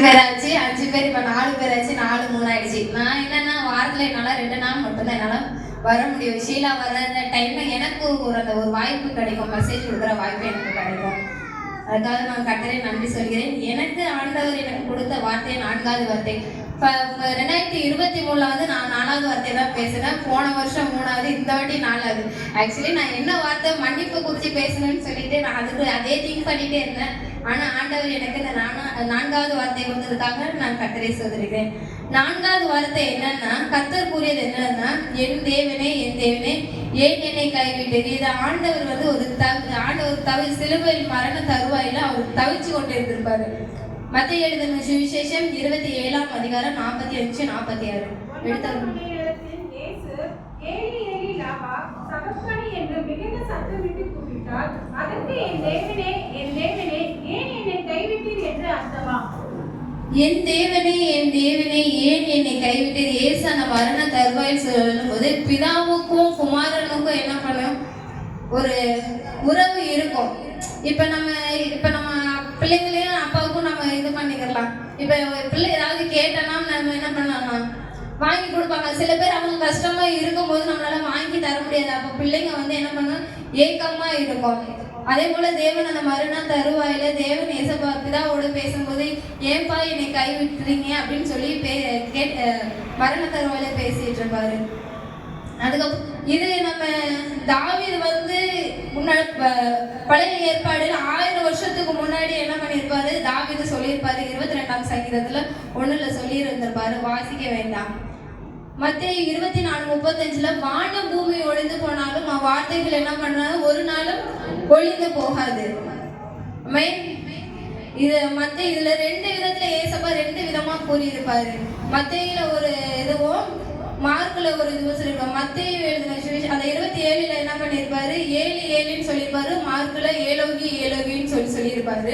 பேர் ஆச்சு. 5 பேர் இப்போ 4 பேர் ஆச்சு. 4 3 ஆயிடுச்சு. நான் என்னன்னா வாரத்தில் என்னால் 2 நாள் மட்டும்தான் என்னால் வர முடியும். ஷீலா வர டைம்ல எனக்கு ஒரு வாய்ப்பு கிடைக்கும், மெசேஜ் கொடுக்குற வாய்ப்பு எனக்கு கிடைக்கும். அதுக்காக நான் கர்த்தரை நன்றி சொல்கிறேன். எனக்கு ஆண்டவர் எனக்கு கொடுத்த வார்த்தை 4வது வார்த்தை. 2023 வந்து நான் 4வது வார்த்தை தான் பேசுகிறேன். போன வருஷம் 3வது, இந்த வாட்டி 4வது. ஆக்சுவலி நான் என்ன வார்த்தை மன்னிப்பு குறித்து பேசணும்னு சொல்லிட்டு நான் அதுக்கு அதே திங்க் பண்ணிட்டே இருந்தேன். ஆனால் ஆண்டவர் எனக்கு இந்த 4வது வார்த்தையை கொடுத்ததுக்காக நான் கர்த்தரை சொல்கிறேன். 4வது வார்த்தை என்னன்னா, கர்த்தர் கூறியது என்னன்னா, என் தேவனே ஏன் என்னை கைவிட்டீர். இது ஆண்டவர் வந்து ஆண்டவர் சிலுவையில் மரண தருவாயில அவர் தவிச்சு கொண்டு இருந்திருப்பாரு. மத்திய எழுதின சுவிசேஷம் 27ஆம் அதிகாரம் 45-46 என்று மிகுந்த சத்தமிட்டு கூப்பிட்டார். அதற்கு என் தேவனே ஏன் என்னை கைவிட்டீர் என்று அர்த்தமா? என் தேவனே ஏன் என்னை கைவிட்டீர். இயேசு அந்த மரண தருவாயில் சொல்லும் போது பிதாவுக்கும் குமாரனுக்கும் என்ன பண்ணும், ஒரு உறவு இருக்கும். இப்ப நம்ம பிள்ளைங்களையும் அப்பாவுக்கும் நம்ம இது பண்ணிக்கலாம். இப்ப பிள்ளை ஏதாவது கேட்டோம்னா நம்ம என்ன பண்ணலாம், வாங்கி கொடுப்பாங்க. சில பேர் அவங்க கஷ்டமா இருக்கும் போது நம்மளால வாங்கி தர முடியாது. அப்ப பிள்ளைங்க வந்து என்ன பண்ண ஏக்கமா இருக்கும். அதே போல தேவன் அந்த மறுநா தருவாயில தேவன் ஏசப்பா பிதாவோடு பேசும்போது ஏன்பா என்னை கைவிட்டுறீங்க அப்படின்னு சொல்லி மரண தருவாயில பேசிட்டு இருப்பாரு. அதுக்கப்புறம் இது நம்ம தாவீது வந்து பழைய ஏற்பாடுல 1000 வருஷத்துக்கு முன்னாடி என்ன பண்ணியிருப்பாரு, தாவீது சொல்லியிருப்பாரு. 22ஆம் சங்கீதத்துல 1ல சொல்லி இருந்திருப்பாரு, வாசிக்க வேண்டாம். மத்தேயு 24:35 வான பூமி ஒழிந்து போனாலும் வார்த்தைகள் என்ன பண்ணாலும் ஒரு நாளும் ஒழிந்து போகாது. இது இதுல 2 விதத்துல ஏசப்பா 2 விதமா கூறியிருப்பாரு. மத்தேயுல ஒரு இதுவும் மார்க்ல ஒரு இதுவும் சொல்லியிருப்பாரு. மத்தேயு எழுதின சுவிசேஷம் அந்த 27ல என்ன பண்ணியிருப்பாரு, 7:7ன்னு சொல்லியிருப்பாரு. மார்க்ல ஏலோகின்னு சொல்லியிருப்பாரு.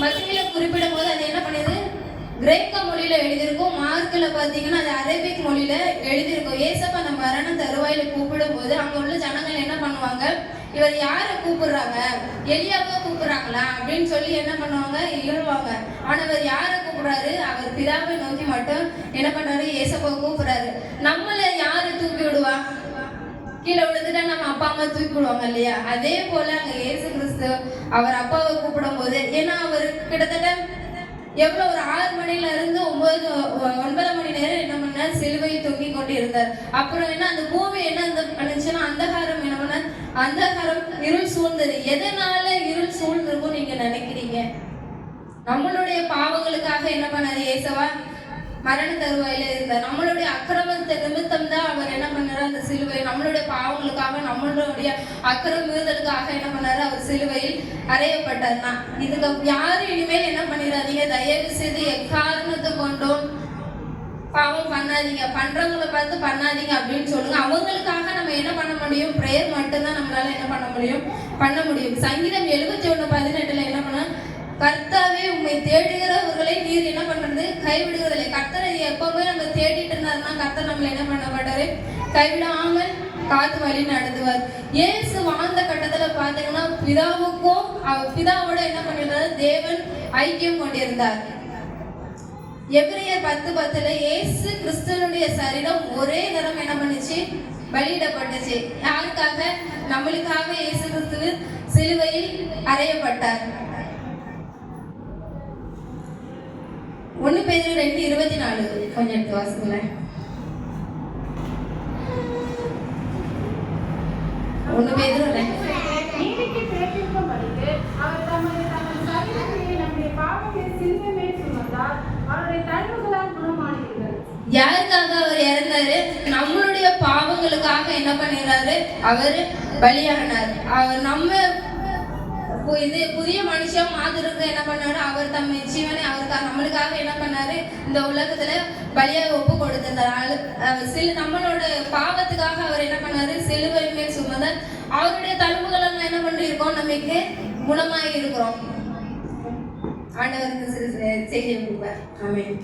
மத்தேயுல குறிப்பிடும் போது அது என்ன பண்ணியது, கிரேக்க மொழியில எழுதியிருக்கும். மார்க்ல பாத்தீங்கன்னா அது அரபிக் மொழியில எழுதியிருக்கும். ஏசப்பா அந்த மரண தருவாயில கூப்பிடும் போது அங்க உள்ள ஜனங்கள் என்ன பண்ணுவாங்க, இவர் யாரை கூப்பிடுறாங்க, எலியாவை கூப்பிடுறாங்களா அப்படின்னு சொல்லி என்ன பண்ணுவாங்க, இழுவாங்க. ஆனா இவர் யாரை கூப்பிடுறாரு, அவர் பிதாவை நோக்கி மட்டும் என்ன பண்றாரு, ஏசப்பா கூப்பிடுறாரு. நம்மள யாரு தூக்கி விடுவா, கீழே விழுந்துட்டா நம்ம அப்பா அம்மா தூக்கி விடுவாங்க இல்லையா? அதே போல அங்க இயேசு கிறிஸ்து அவர் அப்பாவை கூப்பிடும் போது, ஏன்னா அவர் கிட்டத்தட்ட எவ்வளவு ஒரு 6 மணில இருந்து 9 மணி நேரம் என்ன பண்ணார், சிலுவையை தொங்கி கொண்டு இருந்தார். அப்புறம் என்ன அந்த பூமி என்ன பண்ணுச்சுன்னா அந்தகாரம் என்ன பண்ண, அந்தகாரம் இருள் சூழ்ந்தது. எதனால இருள் சூழ்ந்திருக்கும் நீங்க நினைக்கிறீங்க? நம்மளுடைய பாவங்களுக்காக என்ன பண்ணாரு ஏசவா மரண தருவாயில இருந்தார். நம்மளுடைய அக்கிரமத்தை நிமித்தம் தான் அவர் என்ன பண்ணாரு, அந்த சிலுவை நம்மளுடைய பாவங்களுக்காக நம்மளுடைய அக்கிரம மீறுதலுக்காக என்ன பண்ணாரு, அவர் சிலுவையில் அறையப்பட்டார்னா. இதுக்கு யாரும் இனிமேல் என்ன பண்ணிடாதீங்க, தயவு செய்து எக்காரணத்தை கொண்டும் பாவம் பண்ணாதீங்க, பண்றவங்களை பார்த்து பண்ணாதீங்க அப்படின்னு சொல்லுங்க. அவங்களுக்காக நம்ம என்ன பண்ண முடியும், பிரேயர் மட்டும்தான் நம்மளால என்ன பண்ண முடியும். சங்கீதம் 71:18 என்ன பண்ண, கர்த்தாவே உண்மை தேடுகிறவர்களை நீர் என்ன பண்றது, கைவிடுவதில்லை. கர்த்தரை எப்பவுமே நம்ம தேடிட்டு இருந்தாருன்னா கர்த்தர் நம்மள என்ன பண்ண மாட்டாரு, கைவிடாமல் காத்து வழி நடத்துவார். இயேசு வாழ்ந்த கட்டத்துல பாத்தீங்கன்னா பிதாவுக்கும் பிதாவோட என்ன பண்ணிருந்தாரு, தேவன் ஐக்கியம் கொண்டிருந்தார். எபிரேயர் 10:10 இயேசு கிறிஸ்துவனுடைய சரீரம் ஒரே தரம் என்ன பண்ணுச்சு, பலியிடப்பட்டுச்சு. யாருக்காக, நம்மளுக்காக இயேசு கிறிஸ்து சிலுவையில் அறையப்பட்டார். 1 பேதுரு 2:24 கொஞ்சம் எடுத்து வாசிங்களேன். 1 பேதுரு 2 நீதிக்கு பிறப்பிக்கும்படிக்கு அவர் தமது சரீரத்திலே நம்முடைய பாவங்களை சிலுவை மேல் சுமந்தார், அவருடைய தழும்புகளால் குணமானீர்கள். யாருக்காக அவர் இறந்தாரு, நம்மளுடைய பாவங்களுக்காக என்ன பண்ணிடுறாரு, அவர் பலியானார். அவர் நம்ம இது புதிய மனுஷன் மாதிரிக்கு என்ன பண்ணாரு, அவர் தம்மை ஜீவனை அவருக்காக நம்மளுக்காக என்ன பண்ணாரு, இந்த உலகத்துல பலியாக ஒப்பு கொடுத்திருந்தார். நம்மளோட பாவத்துக்காக அவர் என்ன பண்ணாரு, சிலுவை மேல் சுமந்தார். அவருடைய தழும்புகள் நம்ம என்ன பண்ணிருக்கோம், நமக்கு குணமாகி இருக்கிறோம். ஆண்டவருக்கு செய்தி கொடுப்பார். ஆமென்.